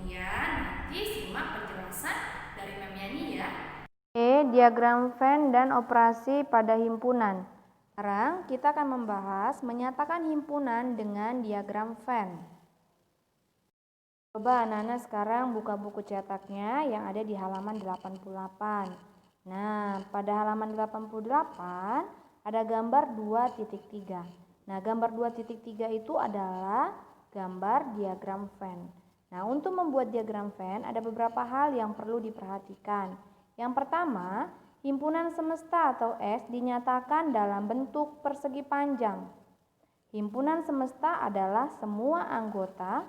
Kemudian nanti simak penjelasan dari Mem Yani ya. Diagram Venn dan operasi pada himpunan. Sekarang kita akan membahas menyatakan himpunan dengan diagram Venn. Coba anak-anak sekarang buka buku cetaknya yang ada di halaman 88. Nah, pada halaman 88 ada gambar 2.3. Nah, gambar 2.3 itu adalah gambar diagram Venn. Nah, untuk membuat diagram Venn ada beberapa hal yang perlu diperhatikan. Yang pertama, himpunan semesta atau S dinyatakan dalam bentuk persegi panjang. Himpunan semesta adalah semua anggota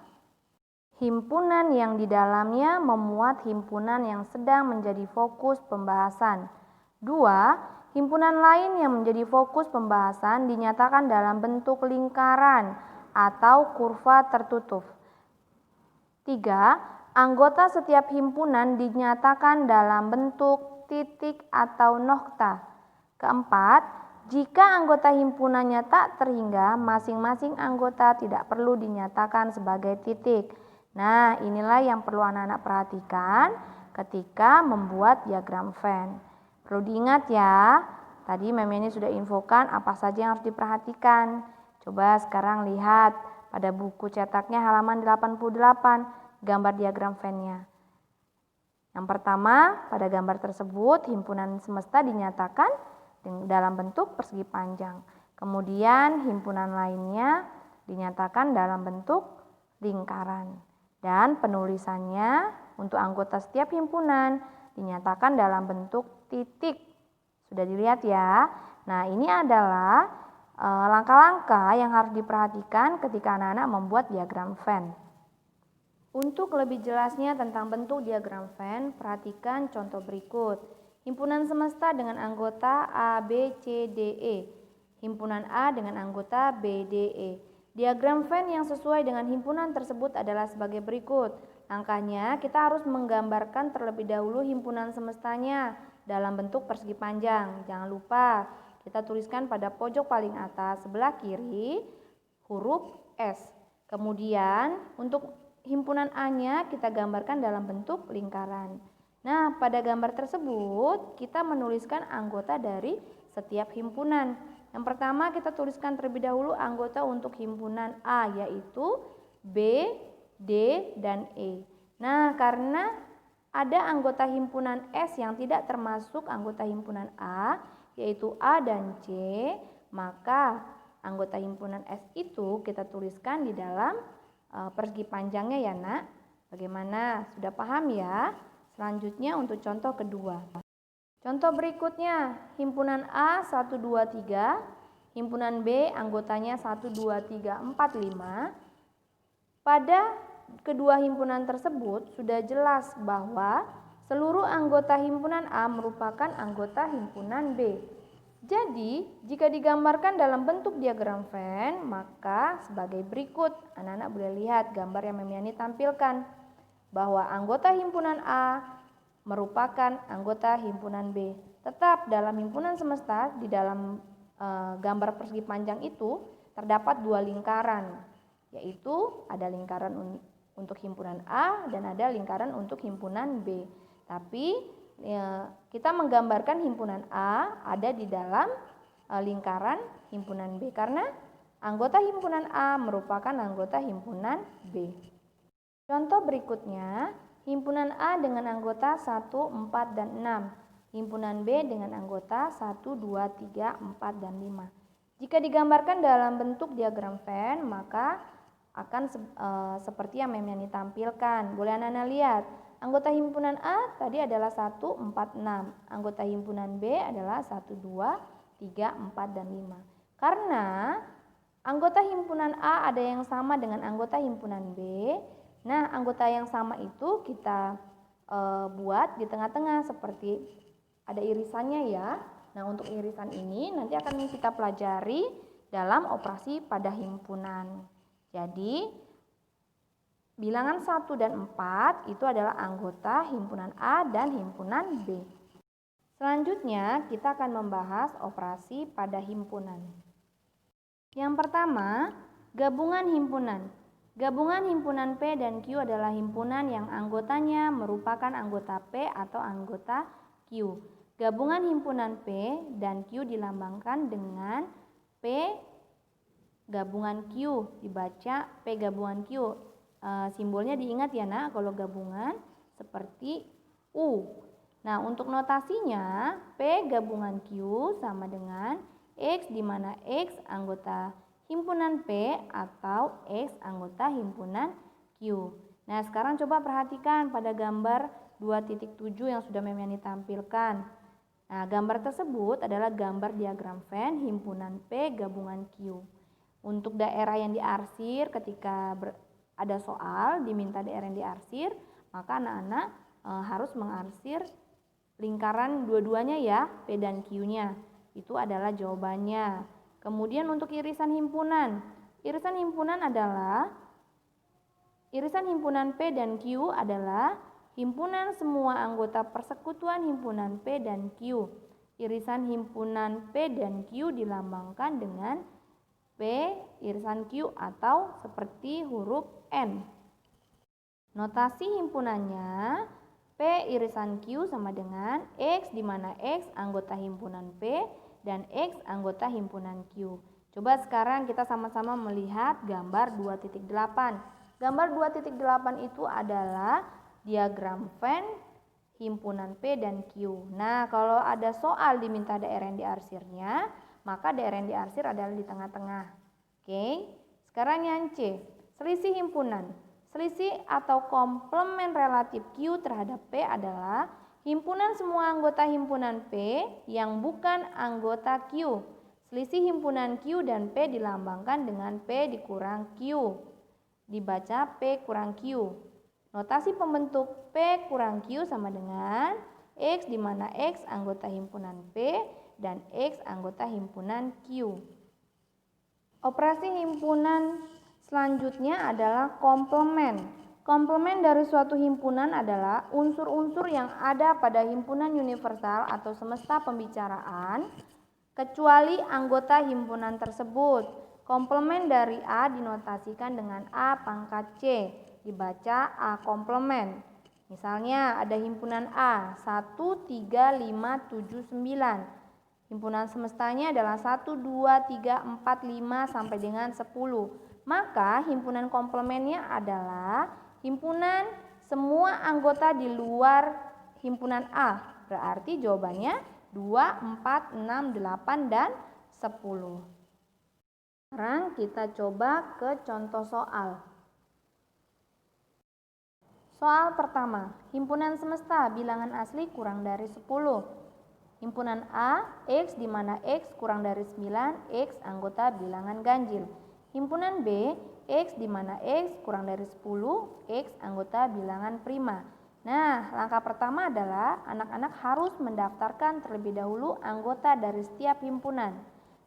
himpunan yang di dalamnya memuat himpunan yang sedang menjadi fokus pembahasan. 2. Himpunan lain yang menjadi fokus pembahasan dinyatakan dalam bentuk lingkaran atau kurva tertutup. 3. Anggota setiap himpunan dinyatakan dalam bentuk titik atau nokta. Keempat, jika anggota himpunannya tak terhingga, masing-masing anggota tidak perlu dinyatakan sebagai titik. Nah, inilah yang perlu anak-anak perhatikan ketika membuat diagram Venn. Perlu diingat ya, tadi Mem Yani sudah infokan apa saja yang harus diperhatikan. Coba sekarang lihat pada buku cetaknya halaman 88. Gambar diagram Venn-nya. Yang pertama, pada gambar tersebut himpunan semesta dinyatakan dalam bentuk persegi panjang. Kemudian himpunan lainnya dinyatakan dalam bentuk lingkaran. Dan penulisannya untuk anggota setiap himpunan dinyatakan dalam bentuk titik. Sudah dilihat ya. Nah, ini adalah langkah-langkah yang harus diperhatikan ketika anak-anak membuat diagram Venn. Untuk lebih jelasnya tentang bentuk diagram Venn, perhatikan contoh berikut. Himpunan semesta dengan anggota A, B, C, D, E. Himpunan A dengan anggota B, D, E. Diagram Venn yang sesuai dengan himpunan tersebut adalah sebagai berikut. Langkahnya, kita harus menggambarkan terlebih dahulu himpunan semestanya dalam bentuk persegi panjang. Jangan lupa, kita tuliskan pada pojok paling atas sebelah kiri huruf S. Kemudian, untuk himpunan A-nya kita gambarkan dalam bentuk lingkaran. Nah, pada gambar tersebut kita menuliskan anggota dari setiap himpunan. Yang pertama kita tuliskan terlebih dahulu anggota untuk himpunan A, yaitu B, D, dan E. Nah, karena ada anggota himpunan S yang tidak termasuk anggota himpunan A, yaitu A dan C, maka anggota himpunan S itu kita tuliskan di dalam persegi panjangnya ya nak. Bagaimana? Sudah paham ya? Selanjutnya untuk contoh kedua. Contoh berikutnya, himpunan A 1, 2, 3, himpunan B anggotanya 1, 2, 3, 4, 5. Pada kedua himpunan tersebut sudah jelas bahwa seluruh anggota himpunan A merupakan anggota himpunan B. Jadi, jika digambarkan dalam bentuk diagram Venn, maka sebagai berikut. Anak-anak boleh lihat gambar yang Mem Yani tampilkan. Bahwa anggota himpunan A merupakan anggota himpunan B. Tetap dalam himpunan semesta, di dalam gambar persegi panjang itu, terdapat dua lingkaran. Yaitu ada lingkaran untuk himpunan A dan ada lingkaran untuk himpunan B. Tapi kita menggambarkan himpunan A ada di dalam lingkaran himpunan B karena anggota himpunan A merupakan anggota himpunan B. Contoh berikutnya, himpunan A dengan anggota 1, 4, dan 6. Himpunan B dengan anggota 1, 2, 3, 4, dan 5. Jika digambarkan dalam bentuk diagram Venn, maka akan seperti yang Mem Yani tampilkan. Boleh anak-anak lihat. Anggota himpunan A tadi adalah 1, 4, 6. Anggota himpunan B adalah 1, 2, 3, 4, dan 5. Karena anggota himpunan A ada yang sama dengan anggota himpunan B. Nah, anggota yang sama itu kita buat di tengah-tengah seperti ada irisannya ya. Nah, untuk irisan ini nanti akan kita pelajari dalam operasi pada himpunan. Jadi, bilangan 1 dan 4 itu adalah anggota himpunan A dan himpunan B. Selanjutnya kita akan membahas operasi pada himpunan. Yang pertama, gabungan himpunan. Gabungan himpunan P dan Q adalah himpunan yang anggotanya merupakan anggota P atau anggota Q. Gabungan himpunan P dan Q dilambangkan dengan P gabungan Q, dibaca P gabungan Q. Simbolnya diingat ya nak, kalau gabungan seperti U. Nah, untuk notasinya P gabungan Q sama dengan X, di mana X anggota himpunan P atau X anggota himpunan Q. Nah, sekarang coba perhatikan pada gambar 2.7 yang sudah Memiani tampilkan. Nah, gambar tersebut adalah gambar diagram Venn himpunan P gabungan Q. Untuk daerah yang diarsir, ketika ada soal diminta daerah yang diarsir, maka anak-anak harus mengarsir lingkaran dua-duanya ya, P dan Q-nya. Itu adalah jawabannya. Kemudian untuk irisan himpunan. Irisan himpunan P dan Q adalah himpunan semua anggota persekutuan himpunan P dan Q. Irisan himpunan P dan Q dilambangkan dengan P irisan Q atau seperti huruf N. Notasi himpunannya P irisan Q sama dengan X, di mana X anggota himpunan P dan X anggota himpunan Q. Coba sekarang kita sama-sama melihat gambar 2.8. Gambar 2.8 itu adalah diagram Venn himpunan P dan Q. Nah, kalau ada soal diminta daerah yang diarsirnya, maka daerah yang diarsir adalah di tengah-tengah. Oke, sekarang yang C, selisih himpunan. Selisih atau komplement relatif Q terhadap P adalah himpunan semua anggota himpunan P yang bukan anggota Q. Selisih himpunan Q dan P dilambangkan dengan P dikurang Q. Dibaca P kurang Q. Notasi pembentuk P kurang Q sama dengan X, di mana X anggota himpunan P dan X anggota himpunan Q. Operasi himpunan selanjutnya adalah komplement. Komplement dari suatu himpunan adalah unsur-unsur yang ada pada himpunan universal atau semesta pembicaraan, kecuali anggota himpunan tersebut. Komplement dari A dinotasikan dengan A pangkat C, dibaca A komplement. Misalnya ada himpunan A 1, 3, 5, 7, 9. Himpunan semestanya adalah 1, 2, 3, 4, 5 sampai dengan 10. Maka himpunan komplementnya adalah himpunan semua anggota di luar himpunan A. Berarti jawabannya 2, 4, 6, 8, dan 10. Sekarang kita coba ke contoh soal. Soal pertama, himpunan semesta bilangan asli kurang dari 10. Himpunan A, X, di mana X kurang dari 9, X anggota bilangan ganjil. Himpunan B, X, di mana X kurang dari 10, X anggota bilangan prima. Nah, langkah pertama adalah anak-anak harus mendaftarkan terlebih dahulu anggota dari setiap himpunan.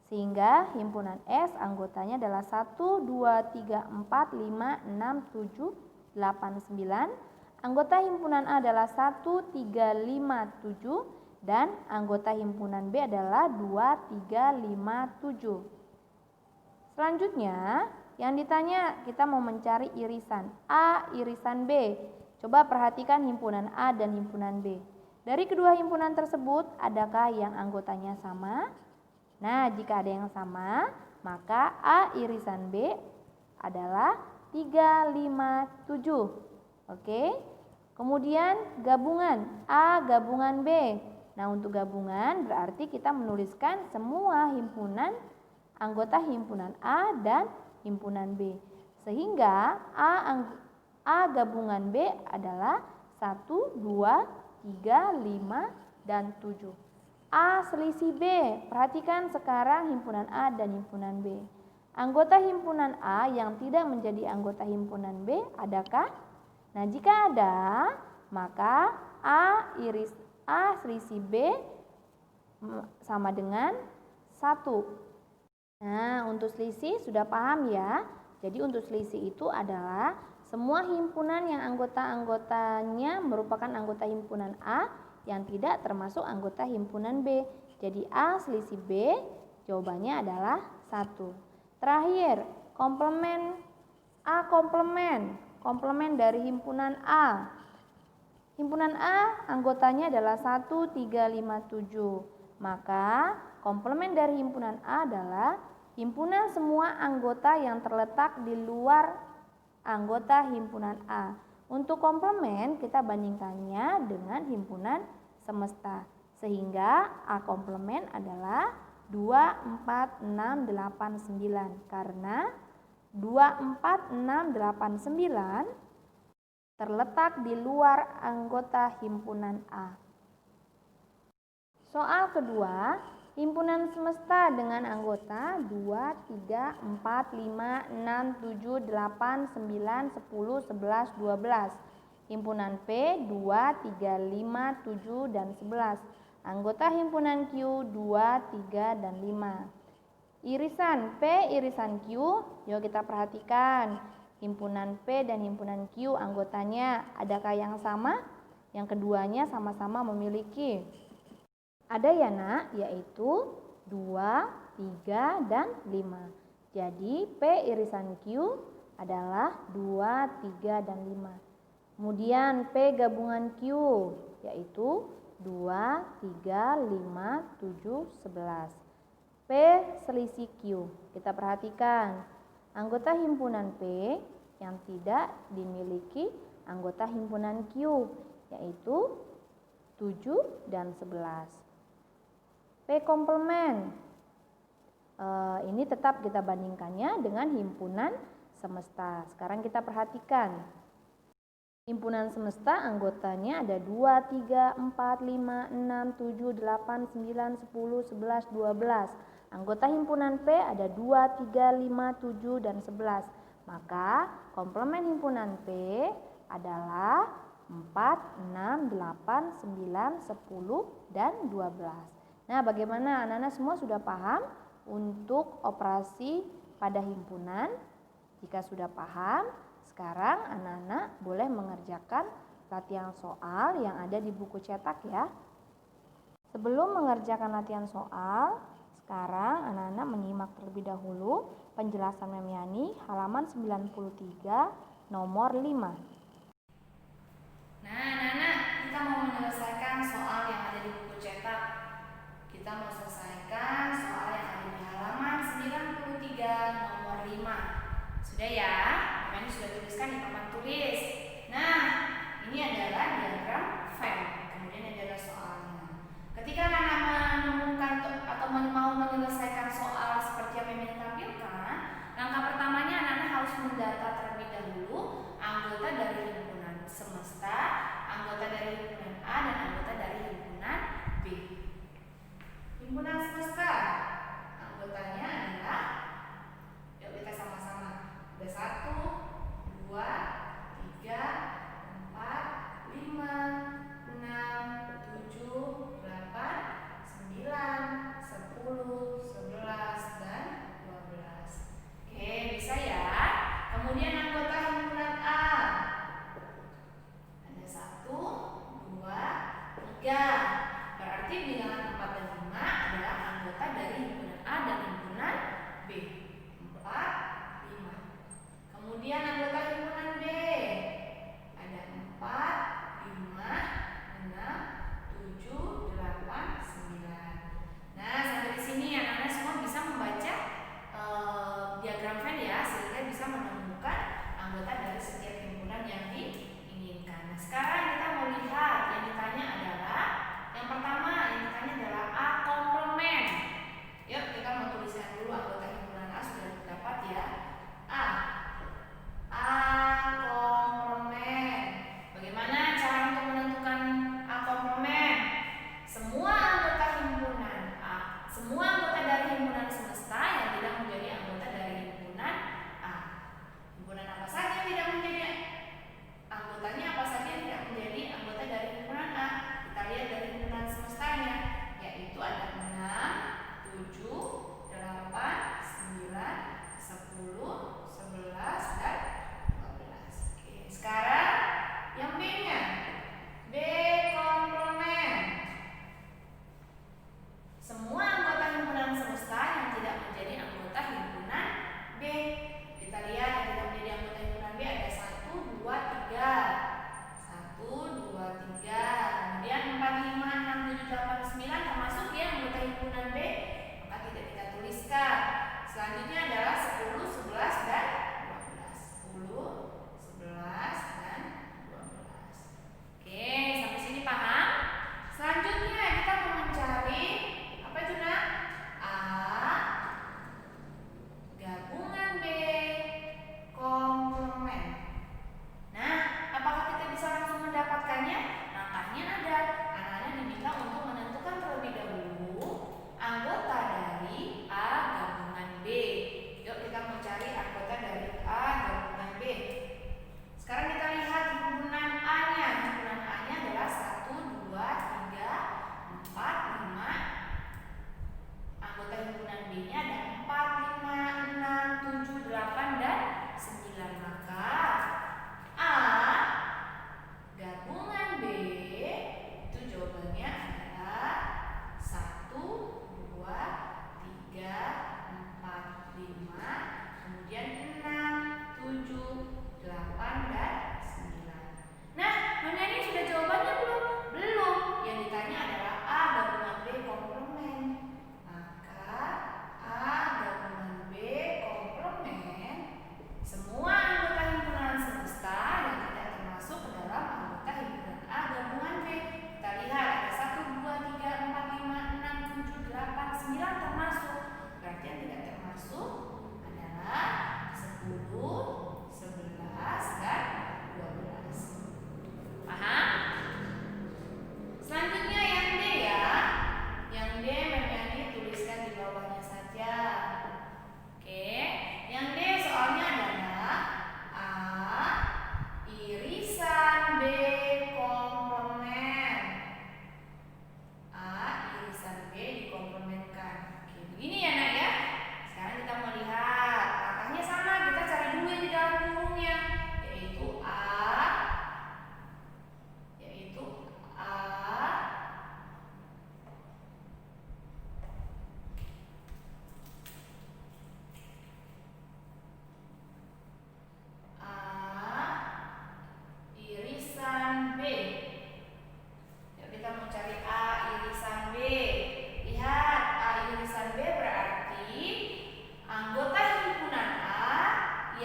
Sehingga himpunan S anggotanya adalah 1, 2, 3, 4, 5, 6, 7, 8, 9. Anggota himpunan A adalah 1, 3, 5, 7. Dan anggota himpunan B adalah 2, 3, 5, 7. Selanjutnya, yang ditanya kita mau mencari irisan A, irisan B. Coba perhatikan himpunan A dan himpunan B. Dari kedua himpunan tersebut, adakah yang anggotanya sama? Nah, jika ada yang sama, maka A irisan B adalah 3, 5, 7. Oke. Kemudian gabungan A gabungan B. Nah, untuk gabungan berarti kita menuliskan semua himpunan anggota himpunan A dan himpunan B. Sehingga A gabungan B adalah 1, 2, 3, 5, dan 7. A selisih B. Perhatikan sekarang himpunan A dan himpunan B. Anggota himpunan A yang tidak menjadi anggota himpunan B adakah? Nah, jika ada, maka A selisih B sama dengan 1. Nah, untuk selisih sudah paham ya. Jadi untuk selisih itu adalah semua himpunan yang anggota-anggotanya merupakan anggota himpunan A yang tidak termasuk anggota himpunan B. Jadi A selisih B jawabannya adalah 1. Terakhir, komplement A komplement. Komplement dari himpunan A. Himpunan A anggotanya adalah 1, 3, 5, 7. Maka komplement dari himpunan A adalah himpunan semua anggota yang terletak di luar anggota himpunan A. Untuk komplement kita bandingkannya dengan himpunan semesta. Sehingga A komplement adalah 2, 4, 6, 8, 9. Karena 2, 4, 6, 8, 9 terletak di luar anggota himpunan A. Soal kedua, himpunan semesta dengan anggota 2, 3, 4, 5, 6, 7, 8, 9, 10, 11, 12. Himpunan P 2, 3, 5, 7, dan 11. Anggota himpunan Q 2, 3, dan 5. Irisan P, irisan Q, yuk kita perhatikan. Himpunan P dan himpunan Q anggotanya adakah yang sama? Yang keduanya sama-sama memiliki. Ada ya nak, yaitu 2, 3, dan 5. Jadi P irisan Q adalah 2, 3, dan 5. Kemudian P gabungan Q yaitu 2, 3, 5, 7, 11. P selisih Q. Kita perhatikan anggota himpunan P yang tidak dimiliki anggota himpunan Q yaitu 7 dan 11. P komplement. Ini tetap kita bandingkannya dengan himpunan semesta. Sekarang kita perhatikan. Himpunan semesta anggotanya ada 2, 3, 4, 5, 6, 7, 8, 9, 10, 11, 12. Anggota himpunan P ada 2, 3, 5, 7, dan 11. Maka komplement himpunan P adalah 4, 6, 8, 9, 10, dan 12. Nah, bagaimana anak-anak semua sudah paham untuk operasi pada himpunan? Jika sudah paham, sekarang anak-anak boleh mengerjakan latihan soal yang ada di buku cetak ya. Sebelum mengerjakan latihan soal, sekarang anak-anak menyimak terlebih dahulu penjelasan Mem Yani halaman 93 nomor 5. Nah, anak-anak, kita mau menyelesaikan soal yang ada di buku cetak. Kita mau selesaikan soal yang ada di halaman 93 nomor 5. Sudah ya? Ini sudah tuliskan di papan tulis. Nah, ini adalah diagram Venn. Kemudian adalah soalnya. Ketika anak-anak menemukan atau mau menyelesaikan soal seperti yang Mem tampilkan, langkah pertamanya anak-anak harus mendata terlebih dahulu anggota dari himpunan semesta, anggota dari himpunan A, dan anggota dari himpunan B. Himpunan semesta anggotanya adalah, yuk kita sama-sama. Ada 1, 2, 3, 4, 5, 6, 7, 8, 9, 10, 11, dan 12. Oke, bisa ya. Kemudian anggota himpunan A ada 1, 2, 3. Berarti bilangan 4 dan 5 adalah anggota dari himpunan A dan himpunan B. 4, 5. Kemudian anggota himpunan B ada 4, 5, 6, 7, 8, 9. Nah, sampai di sini anak-anak semua bisa membaca diagram Venn ya, sehingga bisa menemukan anggota dari setiap himpunan yang diinginkan. Nah, sekarang kita mau lihat yang ditanya adalah yang pertama, yang ditanya adalah A komplement. Yuk kita mau tuliskan dulu anggota himpunan A sudah dapat ya. A komplement. Bagaimana cara untuk menentukan A komplement? Semua anggota himpunan A, semua anggota dari himpunan semesta yang tidak menjadi anggota dari himpunan A. Himpunan apa saja yang tidak menjadi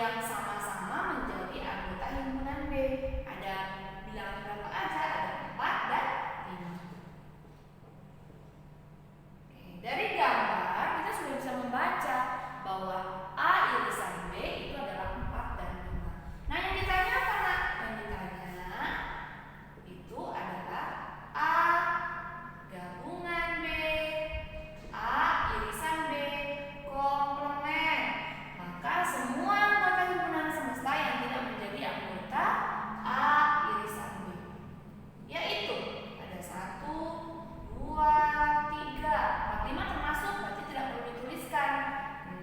yang sama-sama menjadi anggota himpunan B. Ada bilangan berapa aja? Ada 4 dan 5. Oke, dari gambar kita sudah bisa membaca bahwa A irisan B itu adalah 4 dan 5. Nah, yang ditanya apa, Nak? Yang ditanya itu adalah A gabungan B, A irisan B, komplement. Maka semua anggota himpunan semesta yang tidak menjadi anggota A irisan B, yaitu ada 1, 2, 3, 4, 5 termasuk, berarti tidak perlu dituliskan.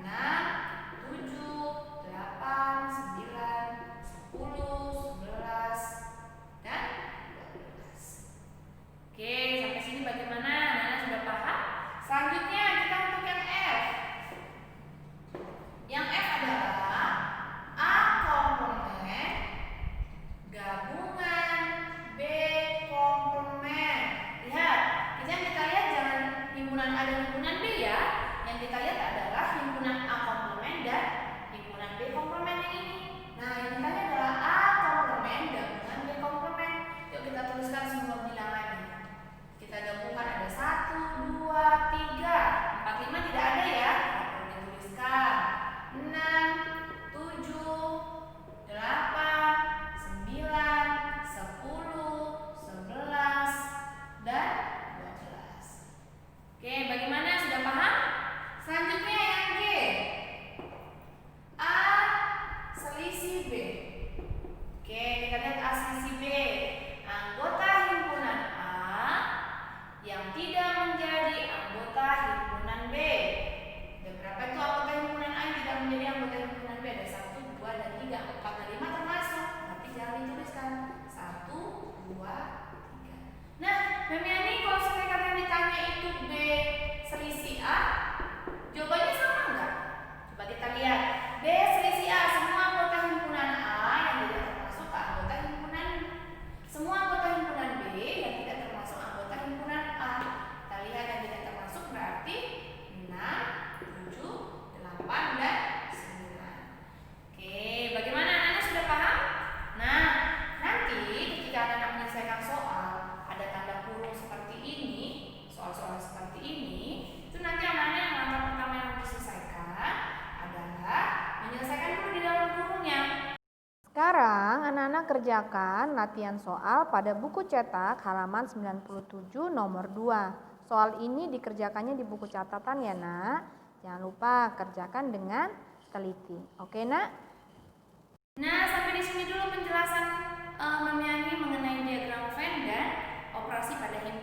6, 7, 8, 9, 10, 11, dan 12. Oke, sampai sini bagaimana? Nana sudah paham? Selanjutnya kita untuk yang F. Yang F adalah A komplement gabungan B komplement. Lihat, yang kita lihat jangan himpunan A dan himpunan B ya. Yang kita lihat adalah himpunan A komplement dan himpunan B komplement yang ini. Nah, yang ditanya adalah A komplement gabungan B komplement. Yuk kita tuliskan semua bilangannya. Kita gabungkan ada 1, 2, 3, 4, 5 tidak ada ya. Tidak perlu dituliskan. 6, 7, 8, 9, 10, 11, dan 12. Oke, bagaimana? Sudah paham? Selanjutnya yang G. A selisih B. Oke, kita lihat A selisih B. Anggota himpunan A yang tidak menjadi anggota himpunan B. Ada berapa itu anggota himpunan A yang tidak menjadi anggota himpunan B? Ada 1, 2, dan 3, 4, dan 5 termasuk. Tapi jangan dituliskan 1, 2, 3. Nah, Memiani kalau sekali kalian ditanya itu B selisih A, jawabannya sama enggak? Coba kita lihat. B selisih A, semua anggota himpunan A yang tidak termasuk anggota himpunan, semua anggota himpunan B yang tidak termasuk anggota himpunan A. Kita lihat yang tidak termasuk berarti 6, 7, 8, dan 9. Oke, bagaimana anak-anak sudah paham? Nah, nanti ketika anak-anak menyelesaikan soal, ada tanda kurung seperti ini, soal-soal seperti ini, itu nanti anak-anak yang langkah pertama yang harus diselesaikan adalah menyelesaikan dulu di dalam kurungnya. Sekarang anak-anak kerjakan latihan soal pada buku cetak halaman 97 nomor 2. Soal ini dikerjakannya di buku catatan ya, Nak. Jangan lupa kerjakan dengan teliti. Oke, Nak? Nah, sampai di sini dulu penjelasan Memiani mengenai diagram Venn dan operasi pada himpunan.